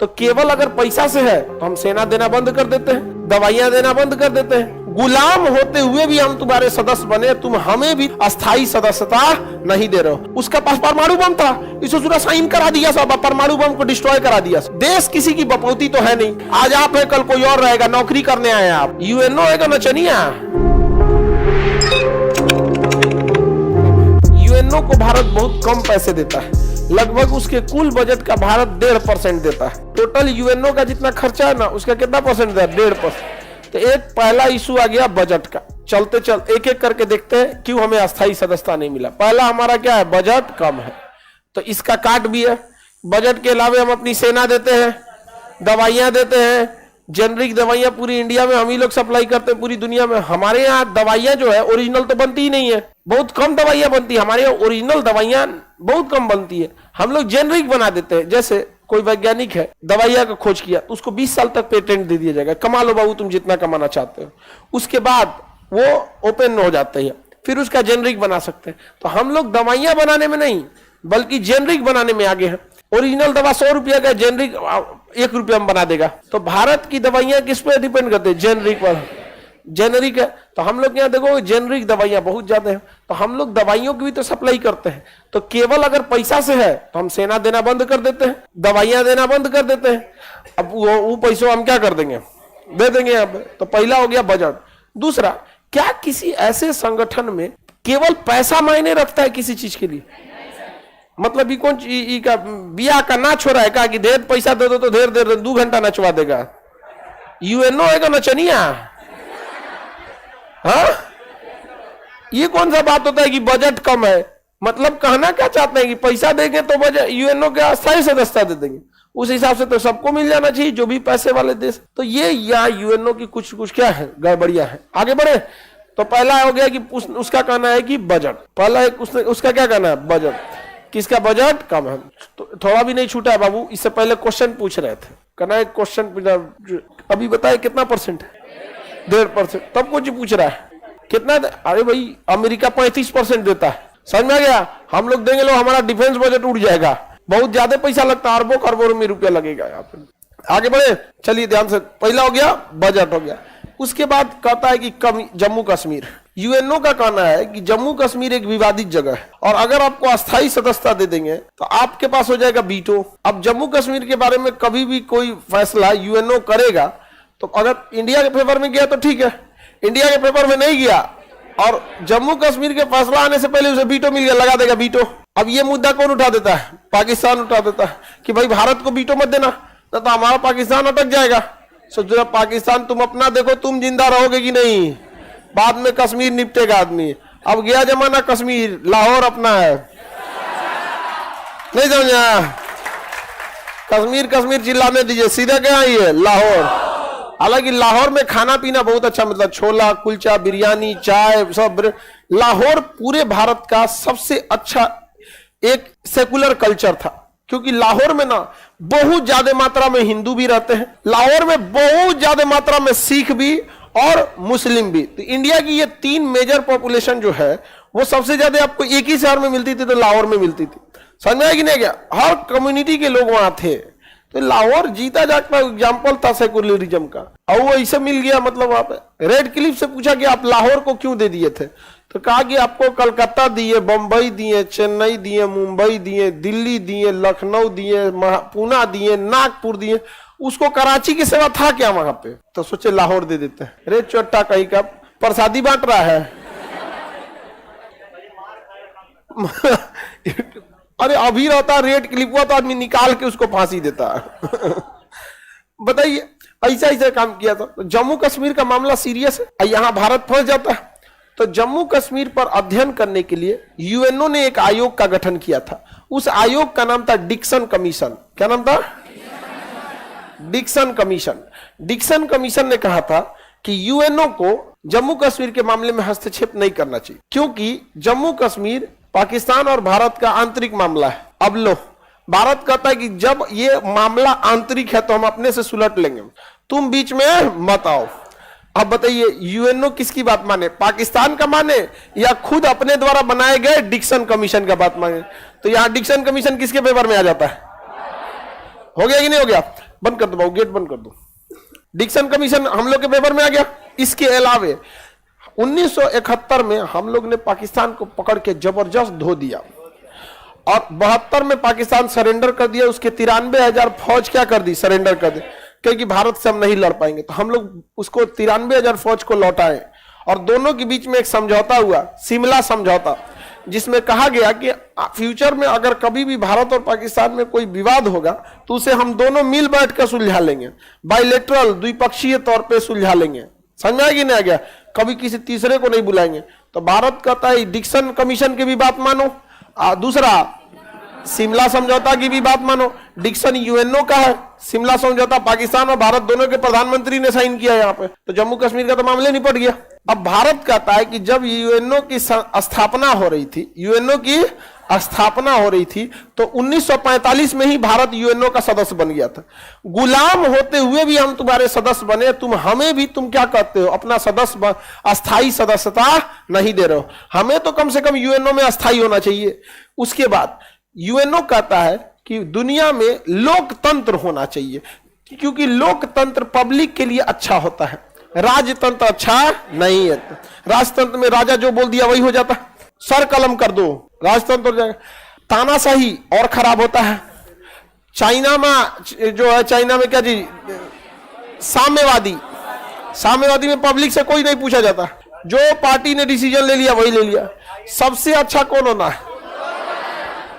तो केवल अगर पैसा से है तो हम सेना देना बंद कर देते हैं, दवाइयां देना बंद कर देते हैं। गुलाम होते हुए भी हम तुम्हारे सदस्य बने, तुम हमें भी अस्थाई सदस्यता नहीं दे रहे हो। उसका पास परमाणु बम था, इसे पूरा साइन करा दिया, सब परमाणु बम को डिस्ट्रॉय करा दिया। देश किसी की बपौती तो है नहीं, आज आप है कल कोई और रहेगा, नौकरी करने आए आप। यूएनओ है नचनिया। यूएनओ को भारत बहुत कम पैसे देता है, लगभग उसके कुल बजट का भारत 1.5% देता है। टोटल यूएनओ का जितना खर्चा है ना, उसका कितना परसेंट है? 1.5%। तो एक पहला इशू आ गया बजट का। चलते चलते एक एक करके देखते हैं क्यों हमें अस्थाई सदस्यता नहीं मिला। पहला हमारा क्या है? बजट कम है, तो इसका काट भी है। बजट के अलावा हम अपनी सेना देते हैं, दवाइयां देते हैं, जेनरिक दवाइयां पूरी इंडिया में हम ही लोग सप्लाई करते हैं, पूरी दुनिया में। हमारे यहाँ दवाइयां जो है ओरिजिनल तो बनती ही नहीं है, बहुत कम दवाइयां बनती है हमारे यहाँ। ओरिजिनल दवाइयां बहुत कम बनती है, हम लोग जेनरिक बना देते हैं। जैसे कोई वैज्ञानिक है, दवाइयां का खोज किया, उसको 20 साल तक पेटेंट दे दिया जाएगा, कमा लो बाबू तुम जितना कमाना चाहते हो। उसके बाद वो ओपन हो जाते हैं, फिर उसका जेनरिक बना सकते हैं। तो हम लोग दवाइयां बनाने में नहीं बल्कि जेनरिक बनाने में आगे हैं। ओरिजिनल दवा 100 रुपया का, जेनरिक 1 रुपया में बना देगा। तो भारत की दवाइयां किस पे डिपेंड करते हैं? जेनरिक पर। जेनरिक है तो हम लोग यहाँ देखो जेनरिक दवाइयां बहुत ज्यादा है, तो हम लोग दवाइयों की भी तो सप्लाई करते हैं। तो केवल अगर पैसा से है तो हम सेना देना बंद कर देते हैं, दवाइयां देना बंद कर देते हैं। अब वो पैसों हम क्या कर देंगे? दे देंगे यहाँ पे। तो पहला हो गया बजट। दूसरा, क्या किसी ऐसे संगठन में केवल पैसा मायने रखता है किसी चीज के लिए? मतलब ये कौन का बिया का नाच हो रहा है का कि ढेर पैसा दे दो तो ढेर देर 2 घंटा नचवा देगा? यूएनओ है नचनिया। हाँ, ये कौन सा बात होता है कि बजट कम है? मतलब कहना क्या चाहते हैं कि पैसा देंगे तो बजट यूएनओ के अस्थायी सदस्यता दे देंगे, उस हिसाब से तो सबको मिल जाना चाहिए जो भी पैसे वाले देश। तो ये या यूएनओ की कुछ कुछ क्या है, गड़बड़ियां है। आगे बढ़े तो पहला हो गया कि उसका कहना है कि बजट, पहला उसका क्या कहना है? बजट। किसका बजट कम है? तो थोड़ा भी नहीं छूटा है बाबू। इससे पहले क्वेश्चन पूछ रहे थे, कहना है क्वेश्चन पूछा, अभी बताए कितना परसेंट है? 1.5%। तब कुछ पूछ रहा है कितना? अरे भाई अमेरिका 35% देता है, समझ में आ गया? हम लोग देंगे लो, हमारा डिफेंस बजट उड़ जाएगा, बहुत ज्यादा पैसा लगता है, अरबों खरबों में रुपया लगेगा यहाँ पे। आगे बढ़े, चलिए ध्यान से। पहला हो गया बजट हो गया। उसके बाद कहता है कि जम्मू कश्मीर। यूएनओ का कहना है कि जम्मू कश्मीर एक विवादित जगह है और अगर आपको अस्थायी सदस्यता दे देंगे तो आपके पास हो जाएगा वीटो। अब जम्मू कश्मीर के बारे में कभी भी कोई फैसला यूएनओ करेगा तो अगर इंडिया के फेवर में गया तो ठीक है, इंडिया के फेवर में नहीं गया और जम्मू कश्मीर के फैसला आने से पहले उसे वीटो मिल गया, लगा देगा वीटो। अब ये मुद्दा कौन उठा देता है? पाकिस्तान उठा देता है कि भाई भारत को वीटो मत देना, तो हमारा पाकिस्तान अटक जाएगा। सोचो पाकिस्तान तुम अपना देखो, तुम जिंदा रहोगे कि नहीं, बाद में कश्मीर निपटेगा आदमी। अब गया जमाना कश्मीर, लाहौर अपना है, नहीं समझा? कश्मीर कश्मीर चिल्लाने दीजिए, सीधा क्या ही है? लाहौर। हालांकि लाहौर में खाना पीना बहुत अच्छा, मतलब छोला कुलचा, बिरयानी, चाय सब। लाहौर पूरे भारत का सबसे अच्छा एक सेकुलर कल्चर था, क्योंकि लाहौर में ना बहुत ज्यादा मात्रा में हिंदू भी रहते हैं, लाहौर में बहुत ज्यादा मात्रा में सिख भी और मुस्लिम भी। तो इंडिया की ये 3 मेजर पॉपुलेशन जो है वो सबसे ज्यादा आपको एक ही शहर में मिलती थी, तो लाहौर में मिलती थी। समझ में कि नहीं गया? हर कम्युनिटी के लोग वहां थे। तो लाहौर जीता जागता एग्जाम्पल था सेकुलरिज्म का, और वो ऐसे मिल गया। मतलब वहां पे रेड क्लिफ से पूछा कि आप लाहौर को क्यों दे दिए थे, तो कहा कि आपको कलकत्ता दिए, बंबई दिए, चेन्नई दिए, मुंबई दिए, दिल्ली दिए, लखनऊ दिए, पूना दिए, नागपुर दिए, उसको कराची की सेवा था क्या वहां पे? तो सोचे लाहौर दे देते हैं। अरे चोट्टा कहीं का प्रसादी बांट रहा है। अरे अभी रहता रेड क्लिप हुआ तो आदमी निकाल के उसको फांसी देता है। बताइए, ऐसा ऐसा काम किया था। तो जम्मू कश्मीर का मामला सीरियस है, यहाँ भारत फंस जाता है। तो जम्मू कश्मीर पर अध्ययन करने के लिए यूएनओ ने एक आयोग का गठन किया था। उस आयोग का नाम था डिक्सन कमीशन। क्या नाम था? Dixon commission. डिक्सन कमीशन ने कहा था कि यूएनओ को जम्मू कश्मीर के मामले में हस्तक्षेप नहीं करना चाहिए, क्योंकि जम्मू कश्मीर पाकिस्तान और भारत का आंतरिक मामला है। अब लो, भारत कहता है कि जब ये मामला आंतरिक है तो हम अपने से सुलट लेंगे, तुम बीच में मत आओ। अब बताइए यूएनओ किसकी बात माने? पाकिस्तान का माने या खुद अपने द्वारा बनाए गए डिक्सन कमीशन का बात माने? तो यहां डिक्सन कमीशन किसके पेपर में आ जाता है? हो गया कि नहीं हो गया? बंद कर दो बाबू, गेट बंद कर दो। डिक्सन कमीशन हम लोग के पेपर में आ गया। इसके अलावे 1971 में हम लोग ने पाकिस्तान को पकड़ के जबरदस्त धो दिया और 72 में पाकिस्तान सरेंडर कर दिया। उसके 93,000 फौज क्या कर दी, सरेंडर कर दी, क्योंकि भारत से हम नहीं लड़ पाएंगे। तो हम लोग उसको 93,000 फौज को लौटाए और दोनों के बीच में एक समझौता हुआ, शिमला समझौता, जिसमें कहा गया कि फ्यूचर में अगर कभी भी भारत और पाकिस्तान में कोई विवाद होगा तो उसे हम दोनों मिल बैठ कर सुलझा लेंगे, बायलैटरल द्विपक्षीय तौर पे सुलझा लेंगे। समझ में कि नहीं आ गया? कभी किसी तीसरे को नहीं बुलाएंगे। तो भारत कहता है डिक्सन कमीशन की भी बात मानो, दूसरा शिमला समझौता की भी बात मानो। डिक्सन यूएनओ का है, शिमला समझौता पाकिस्तान और भारत दोनों के प्रधानमंत्री ने साइन किया यहाँ पे। तो जम्मू कश्मीर का तो मामले निपट गया। अब भारत कहता है कि जब यूएनओ की स्थापना हो रही थी, यूएनओ की स्थापना हो रही थी, तो 1945 में ही भारत यूएनओ का सदस्य बन गया था। गुलाम होते हुए भी हम तुम्हारे सदस्य बने, तुम हमें भी तुम क्या कहते हो, अपना सदस्य अस्थाई सदस्यता नहीं दे रहे हो। हमें तो कम से कम यूएनओ में अस्थाई होना चाहिए। उसके बाद यूएनओ कहता है कि दुनिया में लोकतंत्र होना चाहिए, क्योंकि लोकतंत्र पब्लिक के लिए अच्छा होता है, राजतंत्र अच्छा नहीं है। राजतंत्र में राजा जो बोल दिया वही हो जाता है, सर कलम कर दो, राजतंत्र हो जाएगा। तानाशाही और खराब होता है। चाइना में जो है, चाइना में क्या जी, साम्यवादी, साम्यवादी में पब्लिक से कोई नहीं पूछा जाता, जो पार्टी ने डिसीजन ले लिया वही ले लिया। सबसे अच्छा कौन होना है,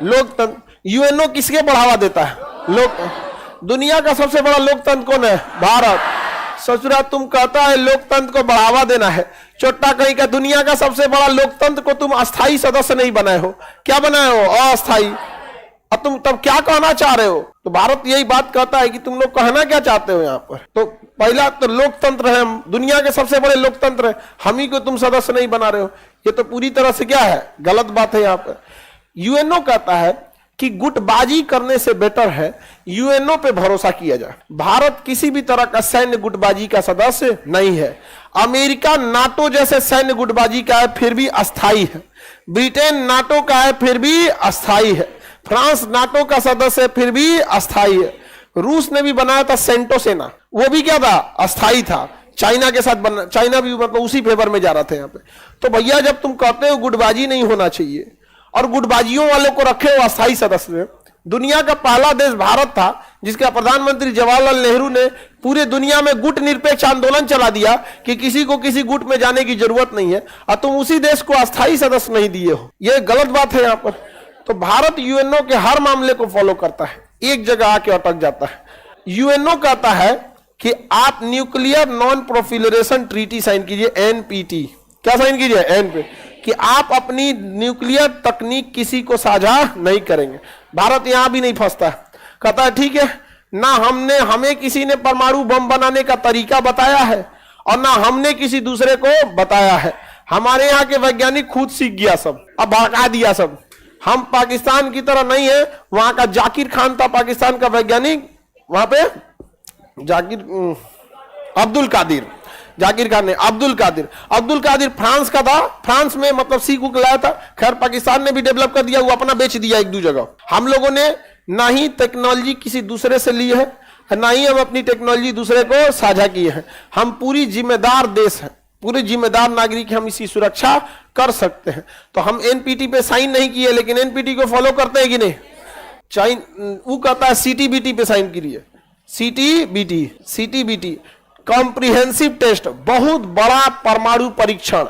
लोकतंत्र। यूएनओ किसके बढ़ावा देता है, लोक। दुनिया का सबसे बड़ा लोकतंत्र कौन है, भारत। ससुरा तुम कहता है लोकतंत्र को बढ़ावा देना है, चोट्टा कहीं का दुनिया का सबसे बड़ा लोकतंत्र को तुम अस्थाई सदस्य नहीं बनाए हो, क्या बनाए हो, अस्थाई। और तुम तब क्या कहना चाह रहे हो? तो भारत यही बात कहता है कि तुम लोग कहना क्या चाहते हो यहाँ पर। तो पहला तो लोकतंत्र है, हम दुनिया के सबसे बड़े लोकतंत्र है, हम ही को तुम सदस्य नहीं बना रहे हो। ये तो पूरी तरह से क्या है, गलत बात है। यहाँ पर यूएनओ कहता है कि गुटबाजी करने से बेटर है यूएनओ पे भरोसा किया जाए। भारत किसी भी तरह का सैन्य गुटबाजी का सदस्य नहीं है। अमेरिका नाटो जैसे सैन्य गुटबाजी का है फिर भी अस्थाई है। ब्रिटेन नाटो का है फिर भी अस्थाई है। फ्रांस नाटो का सदस्य है फिर भी अस्थाई है। रूस ने भी बनाया था सेंटो सेना, वो भी क्या था, अस्थाई था। चाइना के साथ बना, चाइना भी मतलब उसी फेवर में जा रहा था यहाँ पे। तो भैया जब तुम कहते हो गुटबाजी नहीं होना चाहिए और गुटबाजियों वालों को रखे हो अस्थाई सदस्य में, दुनिया का पहला देश भारत था जिसका प्रधानमंत्री जवाहरलाल नेहरू ने पूरे दुनिया में गुट निरपेक्ष आंदोलन चला दिया कि किसी को किसी गुट में जाने की जरूरत नहीं है, और तुम उसी देश को अस्थाई सदस्य नहीं दिए हो। यह गलत बात है यहाँ पर। तो भारत यूएनओ के हर मामले को फॉलो करता है, एक जगह आके अटक जाता है। यूएनओ कहता है कि आप न्यूक्लियर नॉन प्रोफिलरेशन ट्रीटी साइन कीजिए, एनपीटी। क्या साइन कीजिए, एनपीटी, कि आप अपनी न्यूक्लियर तकनीक किसी को साझा नहीं करेंगे। भारत यहां भी नहीं फंसता, कहता है ठीक है ना, हमें किसी ने परमाणु बम बनाने का तरीका बताया है और ना हमने किसी दूसरे को बताया है। हमारे यहाँ के वैज्ञानिक खुद सीख गया सब, अब भड़का दिया सब। हम पाकिस्तान की तरह नहीं है। वहां का जाकिर खान था पाकिस्तान का वैज्ञानिक, वहां पे अब्दुल कादिर, जाकिर खान ने अब्दुल कादिर फ्रांस का था। फ्रांस में मतलब सीख उक लाया था। खैर पाकिस्तान ने भी डेवलप कर दिया, वो अपना बेच दिया एक दो जगह। हम लोगों ने ना ही टेक्नोलॉजी किसी दूसरे से ली है, ना ही हम अपनी टेक्नोलॉजी दूसरे को साझा किए हैं। हम पूरी जिम्मेदार देश है, पूरे जिम्मेदार नागरिक, हम इसी सुरक्षा कर सकते हैं। तो हम एनपीटी पे साइन नहीं किए, लेकिन एनपीटी को फॉलो करते हैं कि नहीं। वो कहता है सीटीबीटी पे साइन कीजिए, सीटीबीटी कॉम्प्रिहेंसिव टेस्ट, बहुत बड़ा परमाणु परीक्षण,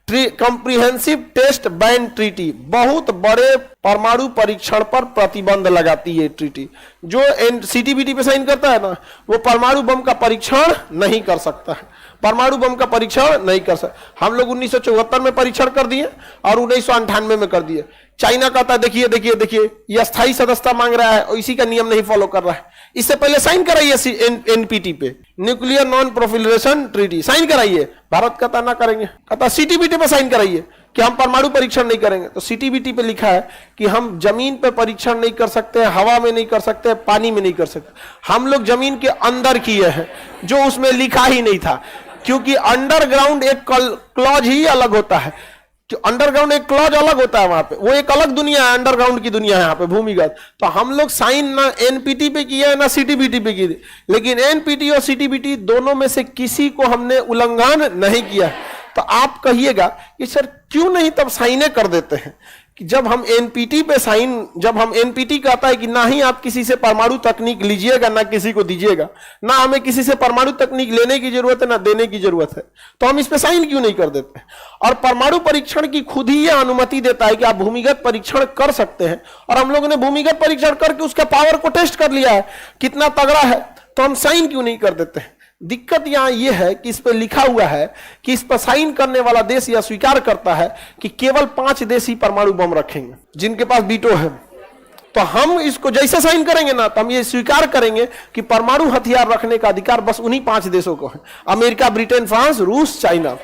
कॉम्प्रिहेंसिव टेस्ट बैन ट्रीटी, बहुत बड़े परमाणु परीक्षण पर प्रतिबंध लगाती है ट्रीटी। जो सीटीबीटी पे साइन करता है ना, वो परमाणु बम का परीक्षण नहीं कर सकता है, परमाणु बम का परीक्षण नहीं कर सकता। हम लोग 1974 में परीक्षण कर दिए और 1998 में कर दिए। चाइना कहता है देखिए देखिए देखिए, ये अस्थाई सदस्यता मांग रहा है और इसी का नियम नहीं फॉलो कर रहा है। इससे पहले साइन कराइए एनपीटी पे, न्यूक्लियर नॉन प्रोफिलरेशन ट्रीटी, साइन कराइए। भारत कहता ना करेंगे, कहता सीटीबीटी पे साइन कराइए कि हम परमाणु परीक्षण नहीं करेंगे। तो सीटीबीटी पे लिखा है कि हम जमीन पे परीक्षण नहीं कर सकते, हवा में नहीं कर सकते, पानी में नहीं कर सकते। हम लोग जमीन के अंदर किए हैं, जो उसमें लिखा ही नहीं था, क्योंकि अंडरग्राउंड एक क्लॉज ही अलग होता है। कि अंडरग्राउंड एक क्लॉज अलग होता है वहां पे, वो एक अलग दुनिया है, अंडरग्राउंड की दुनिया है यहाँ पे भूमिगत। तो हम लोग साइन ना एनपीटी पे किया ना सीटीबीटी पे किए, लेकिन एनपीटी और सीटीबीटी दोनों में से किसी को हमने उल्लंघन नहीं किया। तो आप कहिएगा कि सर क्यों नहीं तब साइने कर देते हैं कि जब हम एनपीटी पे साइन, जब हम एनपीटी कहता है कि ना ही आप किसी से परमाणु तकनीक लीजिएगा ना किसी को दीजिएगा, ना हमें किसी से परमाणु तकनीक लेने की जरूरत है ना देने की जरूरत है, तो हम इस पे साइन क्यों नहीं कर देते? और परमाणु परीक्षण की खुद ही यह अनुमति देता है कि आप भूमिगत परीक्षण कर सकते हैं, और हम लोगों ने भूमिगत परीक्षण करके उसका पावर को टेस्ट कर लिया है कितना तगड़ा है, तो हम साइन क्यों नहीं कर देते हैं? दिक्कत यहां यह है कि इस पर लिखा हुआ है कि इस पर साइन करने वाला देश यह स्वीकार करता है कि केवल 5 देश ही परमाणु बम रखेंगे जिनके पास वीटो है। तो हम इसको जैसे साइन करेंगे ना, तो हम ये स्वीकार करेंगे कि परमाणु हथियार रखने का अधिकार बस उन्हीं 5 देशों को है, अमेरिका, ब्रिटेन, फ्रांस, रूस, चाइना।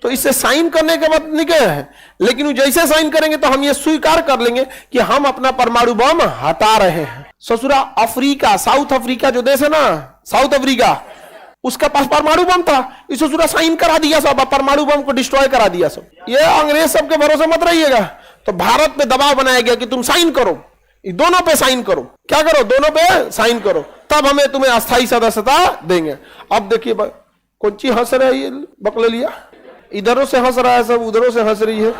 तो इसे साइन करने के बाद निकले हैं, लेकिन जैसे साइन करेंगे तो हम ये स्वीकार कर लेंगे कि हम अपना परमाणु बम हटा रहे हैं। ससुरा अफ्रीका, साउथ अफ्रीका जो देश है ना, साउथ अफ्रीका, उसका पास परमाणु बम था, इसे सूरा साइन करा दिया सब, परमाणु बम को डिस्ट्रॉय करा दिया सब। ये अंग्रेज सबके भरोसे मत रहिएगा। तो भारत पे दबाव बनाया गया कि तुम साइन करो, दोनों पे साइन करो। क्या करो? दोनों पे साइन करो, तब हमें तुम्हें अस्थायी सदस्यता देंगे। अब देखिए कौन ची हंस रहा है, ये बकले लिया, इधरों से हंस रहा है सब, उधरों से हंस रही है।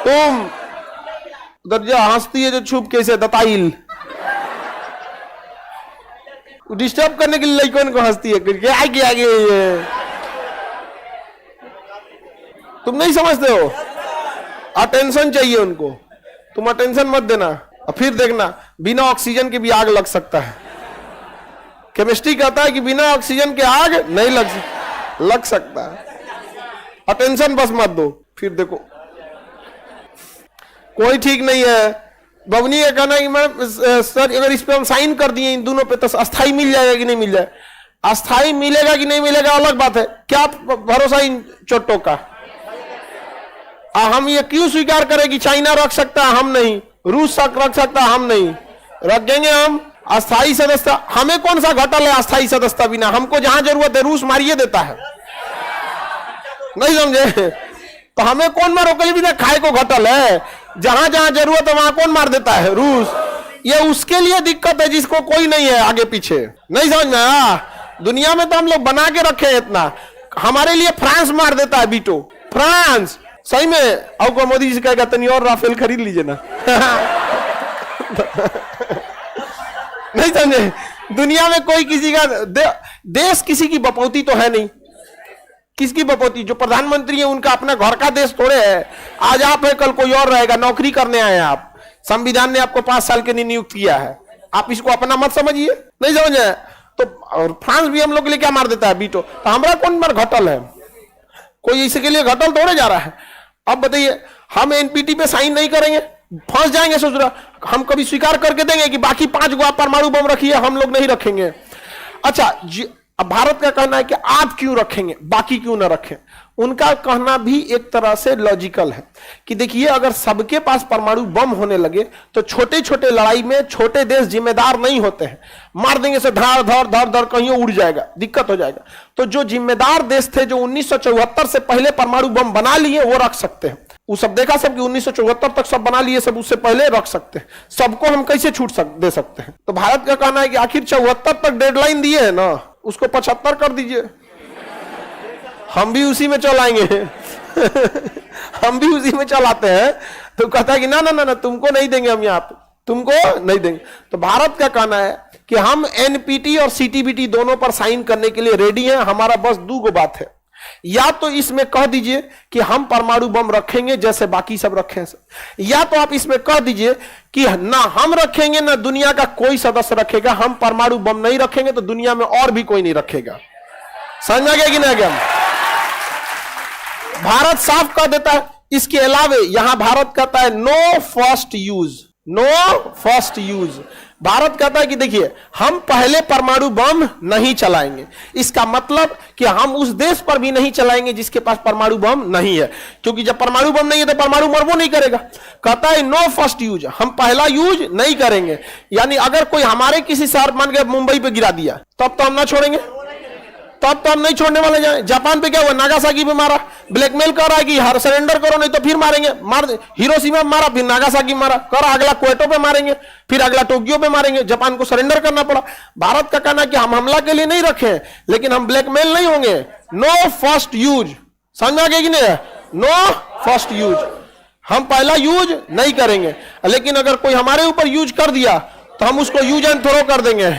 तुम दर्जा हंसती है जो छुप कैसे दताइल, डिस्टर्ब करने के लिए लड़कों को हंसती है, क्या आगे ये तुम नहीं समझते हो? अटेंशन चाहिए उनको, तुम अटेंशन मत देना, और फिर देखना बिना ऑक्सीजन के भी आग लग सकता है। केमिस्ट्री कहता है कि बिना ऑक्सीजन के आग नहीं लग सकता है। अटेंशन बस मत दो, फिर देखो कोई ठीक नहीं है। बबनी का कहना है कि मैं सर अगर इस पे हम साइन कर दिए इन दोनों पे तो अस्थाई मिल जाएगा कि नहीं मिल जाए? अस्थाई मिलेगा कि नहीं मिलेगा अलग बात है, क्या भरोसा इन चोटों का? हम ये क्यों स्वीकार करें कि चाइना रख सकता है हम नहीं, रूस रख सकता है हम नहीं, रखेंगे हम अस्थाई सदस्यता। हमें कौन सा घटल है अस्थाई सदस्यता बिना? हमको जहां जरूरत है रूस मारिए देता है, नहीं समझे? तो हमें कौन मारो कल बिना खाए को घटल है, जहां जहां जरूरत है वहां कौन मार देता है? रूस। ये उसके लिए दिक्कत है जिसको कोई नहीं है आगे पीछे, नहीं समझ में? दुनिया में तो हम लोग बना के रखे हैं इतना, हमारे लिए फ्रांस मार देता है वीटो, फ्रांस। सही में आपको मोदी जी से कहेगा तनी और राफेल खरीद लीजिए ना। नहीं समझे? दुनिया में कोई किसी का देश किसी की बपौती तो है नहीं। किसकी बपौती? जो प्रधानमंत्री है उनका अपना घर का देश थोड़े है। आज आप है कल कोई और रहेगा, नौकरी करने आए हैं आप, संविधान ने आपको 5 साल के लिए नियुक्त किया है, आप इसको अपना मत समझिए, नहीं समझे? तो और फ्रांस भी हम लोग के लिए क्या मार देता है वीटो, तो हमारा कौन मार घटल है? कोई इसके लिए घटल थोड़े जा रहा है। अब बताइए हम एनपीटी पे साइन नहीं करेंगे, फंस जाएंगे। सोच रहा हम कभी स्वीकार करके देंगे कि बाकी 5 गो आप परमाणु बम रखिए, हम लोग नहीं रखेंगे। अच्छा अब भारत का कहना है कि आप क्यों रखेंगे, बाकी क्यों ना रखें? उनका कहना भी एक तरह से लॉजिकल है कि देखिए अगर सबके पास परमाणु बम होने लगे तो छोटे छोटे लड़ाई में छोटे देश जिम्मेदार नहीं होते हैं, मार देंगे से धड़ धड़ धड़ धड़ कहीं उड़ जाएगा, दिक्कत हो जाएगा। तो जो जिम्मेदार देश थे जो 1974 से पहले परमाणु बम बना लिए वो रख सकते हैं। वो सब देखा सब कि 1974 तक सब बना लिए, सब उससे पहले रख सकते हैं, सबको हम कैसे छूट दे सकते हैं? तो भारत का कहना है कि आखिर 74 तक डेडलाइन दिए है ना, उसको 75 कर दीजिए, हम भी उसी में चलाएंगे। हम भी उसी में चलाते हैं। तो कहता है कि ना ना ना ना तुमको नहीं देंगे, हम यहाँ पे तुमको नहीं देंगे। तो भारत का कहना है कि हम एनपीटी और सीटीबीटी दोनों पर साइन करने के लिए रेडी हैं। हमारा बस 2 बात है, या तो इसमें कह दीजिए कि हम परमाणु बम रखेंगे जैसे बाकी सब रखें, या तो आप इसमें कह दीजिए कि ना हम रखेंगे ना दुनिया का कोई सदस्य रखेगा, हम परमाणु बम नहीं रखेंगे तो दुनिया में और भी कोई नहीं रखेगा। समझ में गया कि नहीं गया? भारत साफ कह देता है। इसके अलावा यहां भारत कहता है no first use, no first use, Bharat कहता है कि देखिए हम पहले परमाणु बम नहीं चलाएंगे, इसका मतलब कि हम उस देश पर भी नहीं चलाएंगे जिसके पास परमाणु बम नहीं है, क्योंकि जब परमाणु बम नहीं है तो परमाणु मरबो नहीं करेगा। कहता है नो फर्स्ट यूज, हम पहला यूज नहीं करेंगे। यानी अगर कोई हमारे किसी शहर मान के मुंबई पे गिरा दिया तब तो हम ना छोड़ेंगे, तब तो हम नहीं छोड़ने वाले। जाए जापान पे क्या हुआ, नागासाकी पे मारा, ब्लैकमेल कर रहा है कि हर सरेंडर करो नहीं तो फिर मारेंगे, मार हिरोशिमा मारा, फिर नागासाकी मारा, कर अगला क्वेटो पे मारेंगे, फिर अगला टोक्यो पे मारेंगे। जापान को सरेंडर करना पड़ा। भारत का कहना है कि हम हमला के लिए नहीं रखे, लेकिन हम ब्लैकमेल नहीं होंगे। नो फर्स्ट यूज, समझ में आ गया कि नहीं? नो फर्स्ट यूज, हम पहला यूज नहीं करेंगे, लेकिन अगर कोई हमारे ऊपर यूज कर दिया तो हम उसको यूज एंड थ्रो कर देंगे।